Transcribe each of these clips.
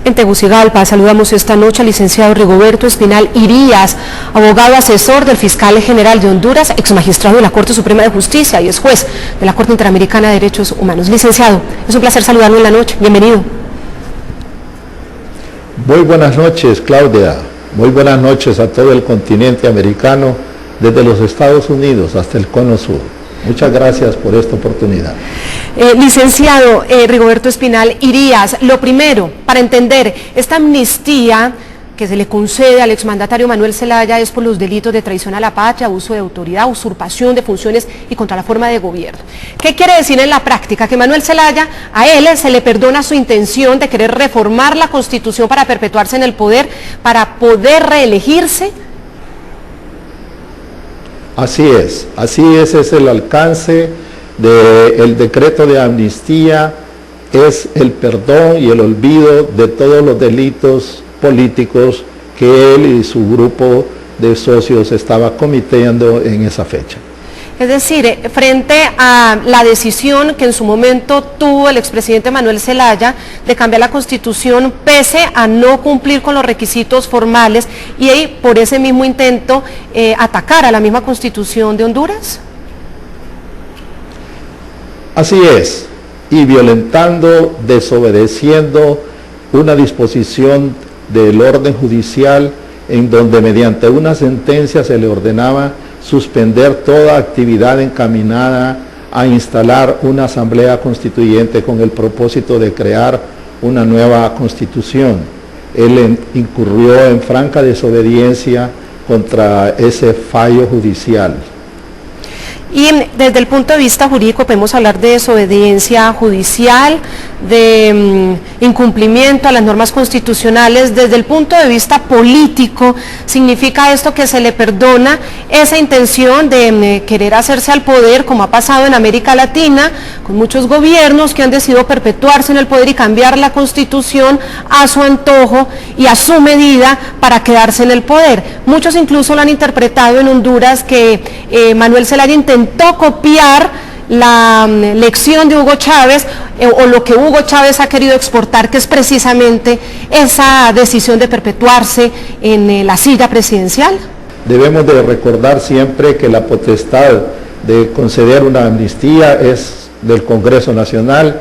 En Tegucigalpa saludamos esta noche al licenciado Rigoberto Espinal Irías, abogado asesor del fiscal general de Honduras, ex magistrado de la Corte Suprema de Justicia y es juez de la Corte Interamericana de Derechos Humanos. Licenciado, es un placer saludarlo en la noche. Bienvenido. Muy buenas noches, Claudia. Muy buenas noches a todo el continente americano, desde los Estados Unidos hasta el Cono Sur. Muchas gracias por esta oportunidad. Licenciado Rigoberto Espinal Irías, lo primero, para entender, esta amnistía que se le concede al exmandatario Manuel Zelaya es por los delitos de traición a la patria, abuso de autoridad, usurpación de funciones y contra la forma de gobierno. ¿Qué quiere decir en la práctica? Que Manuel Zelaya, a él se le perdona su intención de querer reformar la Constitución para perpetuarse en el poder, para poder reelegirse. Así es, es el alcance del decreto de amnistía, es el perdón y el olvido de todos los delitos políticos que él y su grupo de socios estaba cometiendo en esa fecha. Es decir, frente a la decisión que en su momento tuvo el expresidente Manuel Zelaya de cambiar la Constitución pese a no cumplir con los requisitos formales y por ese mismo intento atacar a la misma Constitución de Honduras. Así es, y violentando, desobedeciendo una disposición del orden judicial en donde mediante una sentencia se le ordenaba suspender toda actividad encaminada a instalar una asamblea constituyente con el propósito de crear una nueva constitución. Él incurrió en franca desobediencia contra ese fallo judicial. Y desde el punto de vista jurídico podemos hablar de desobediencia judicial, de incumplimiento a las normas constitucionales. Desde el punto de vista político, ¿significa esto que se le perdona esa intención de querer hacerse al poder, como ha pasado en América Latina, con muchos gobiernos que han decidido perpetuarse en el poder y cambiar la Constitución a su antojo y a su medida para quedarse en el poder? Muchos incluso lo han interpretado en Honduras que Manuel Zelaya intentó copiar la lección de Hugo Chávez o lo que Hugo Chávez ha querido exportar, que es precisamente esa decisión de perpetuarse en la silla presidencial. Debemos de recordar siempre que la potestad de conceder una amnistía es del Congreso Nacional,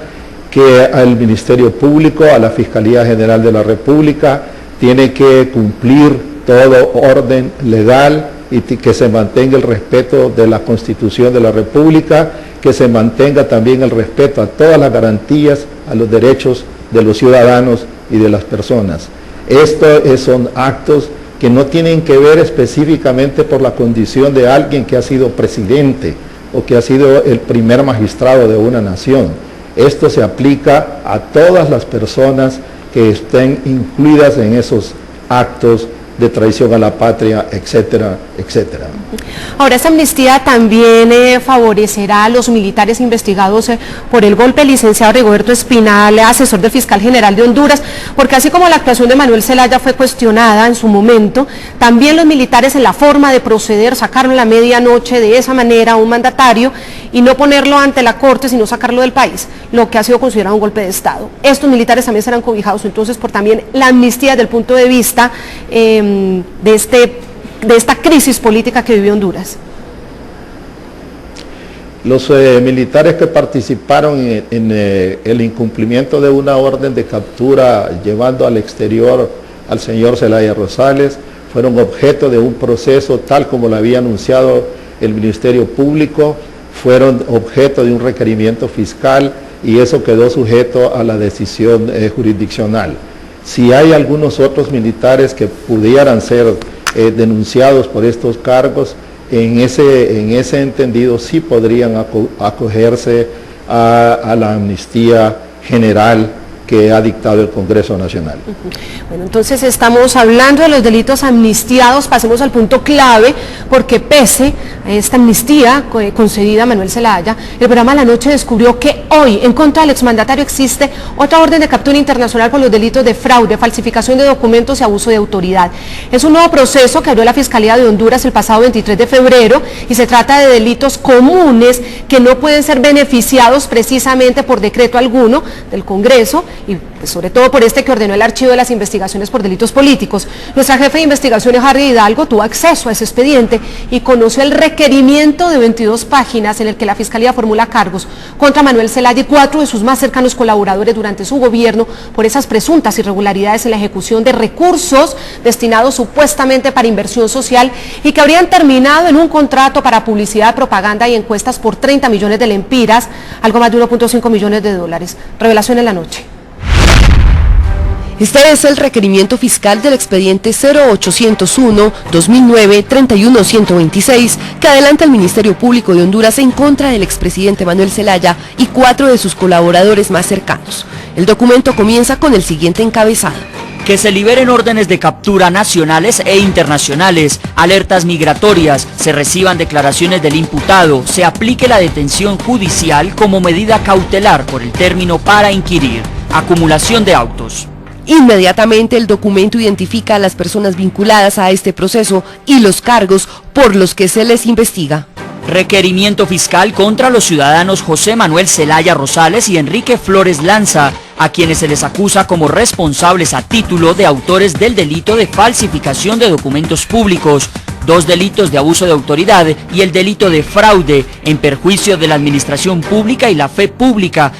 que al Ministerio Público, a la Fiscalía General de la República, tiene que cumplir todo orden legal y que se mantenga el respeto de la Constitución de la República, que se mantenga también el respeto a todas las garantías, a los derechos de los ciudadanos y de las personas. Estos son actos que no tienen que ver específicamente por la condición de alguien que ha sido presidente o que ha sido el primer magistrado de una nación. Esto se aplica a todas las personas que estén incluidas en esos actos de traición a la patria, etcétera, etcétera. Ahora, esta amnistía también favorecerá a los militares investigados por el golpe, licenciado Rigoberto Espinal, asesor del fiscal general de Honduras, porque así como la actuación de Manuel Zelaya fue cuestionada en su momento, también los militares en la forma de proceder, sacaron a la medianoche de esa manera a un mandatario y no ponerlo ante la corte, sino sacarlo del país, lo que ha sido considerado un golpe de Estado. Estos militares también serán cobijados entonces por también la amnistía desde el punto de vista de esta crisis política que vive Honduras. Los militares que participaron en el incumplimiento de una orden de captura llevando al exterior al señor Zelaya Rosales fueron objeto de un proceso tal como lo había anunciado el Ministerio Público, fueron objeto de un requerimiento fiscal y eso quedó sujeto a la decisión jurisdiccional. Si hay algunos otros militares que pudieran ser denunciados por estos cargos, en ese entendido sí podrían acogerse a la amnistía general que ha dictado el Congreso Nacional. Bueno, entonces estamos hablando de los delitos amnistiados, pasemos al punto clave, porque pese a esta amnistía concedida a Manuel Zelaya, el programa La Noche descubrió que hoy, en contra del exmandatario, existe otra orden de captura internacional por los delitos de fraude, falsificación de documentos y abuso de autoridad. Es un nuevo proceso que abrió la Fiscalía de Honduras el pasado 23 de febrero y se trata de delitos comunes que no pueden ser beneficiados precisamente por decreto alguno del Congreso, y pues, sobre todo por este que ordenó el archivo de las investigaciones por delitos políticos. Nuestra jefe de investigaciones, Harry Hidalgo, tuvo acceso a ese expediente y conoció el requerimiento de 22 páginas en el que la Fiscalía formula cargos contra Manuel Zelaya y 4 de sus más cercanos colaboradores durante su gobierno por esas presuntas irregularidades en la ejecución de recursos destinados supuestamente para inversión social y que habrían terminado en un contrato para publicidad, propaganda y encuestas por 30 millones de lempiras, algo más de 1.5 millones de dólares. Revelación en la noche. Este es el requerimiento fiscal del expediente 0801-2009-31126 que adelanta el Ministerio Público de Honduras en contra del expresidente Manuel Zelaya y 4 de sus colaboradores más cercanos. El documento comienza con el siguiente encabezado: que se liberen órdenes de captura nacionales e internacionales, alertas migratorias, se reciban declaraciones del imputado, se aplique la detención judicial como medida cautelar por el término para inquirir, acumulación de autos. Inmediatamente el documento identifica a las personas vinculadas a este proceso y los cargos por los que se les investiga. Requerimiento fiscal contra los ciudadanos José Manuel Zelaya Rosales y Enrique Flores Lanza, a quienes se les acusa como responsables a título de autores del delito de falsificación de documentos públicos, 2 delitos de abuso de autoridad y el delito de fraude en perjuicio de la administración pública y la fe pública.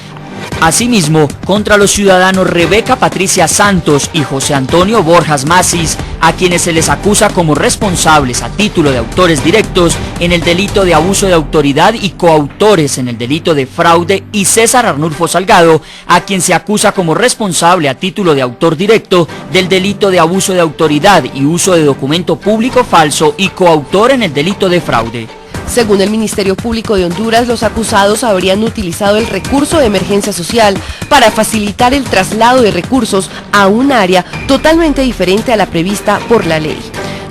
Asimismo, contra los ciudadanos Rebeca Patricia Santos y José Antonio Borjas Macis, a quienes se les acusa como responsables a título de autores directos en el delito de abuso de autoridad y coautores en el delito de fraude, y César Arnulfo Salgado, a quien se acusa como responsable a título de autor directo del delito de abuso de autoridad y uso de documento público falso y coautor en el delito de fraude. Según el Ministerio Público de Honduras, los acusados habrían utilizado el recurso de emergencia social para facilitar el traslado de recursos a un área totalmente diferente a la prevista por la ley.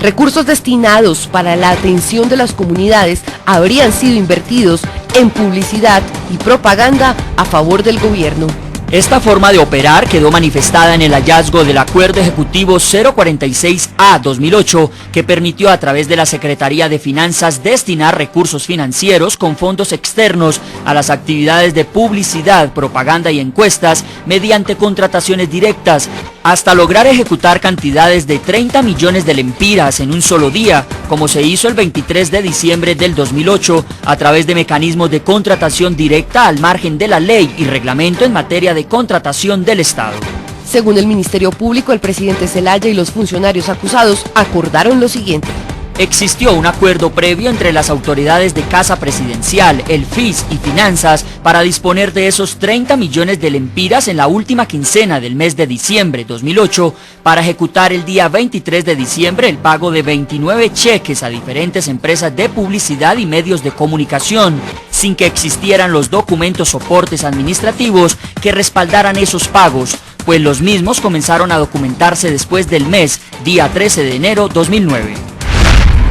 Recursos destinados para la atención de las comunidades habrían sido invertidos en publicidad y propaganda a favor del gobierno. Esta forma de operar quedó manifestada en el hallazgo del Acuerdo Ejecutivo 046A-2008, que permitió a través de la Secretaría de Finanzas destinar recursos financieros con fondos externos a las actividades de publicidad, propaganda y encuestas mediante contrataciones directas, hasta lograr ejecutar cantidades de 30 millones de lempiras en un solo día, como se hizo el 23 de diciembre del 2008, a través de mecanismos de contratación directa al margen de la ley y reglamento en materia de contratación del Estado. Según el Ministerio Público, el presidente Zelaya y los funcionarios acusados acordaron lo siguiente. Existió un acuerdo previo entre las autoridades de Casa Presidencial, el FIS y Finanzas para disponer de esos 30 millones de lempiras en la última quincena del mes de diciembre 2008 para ejecutar el día 23 de diciembre el pago de 29 cheques a diferentes empresas de publicidad y medios de comunicación, sin que existieran los documentos soportes administrativos que respaldaran esos pagos, pues los mismos comenzaron a documentarse después del mes, día 13 de enero 2009.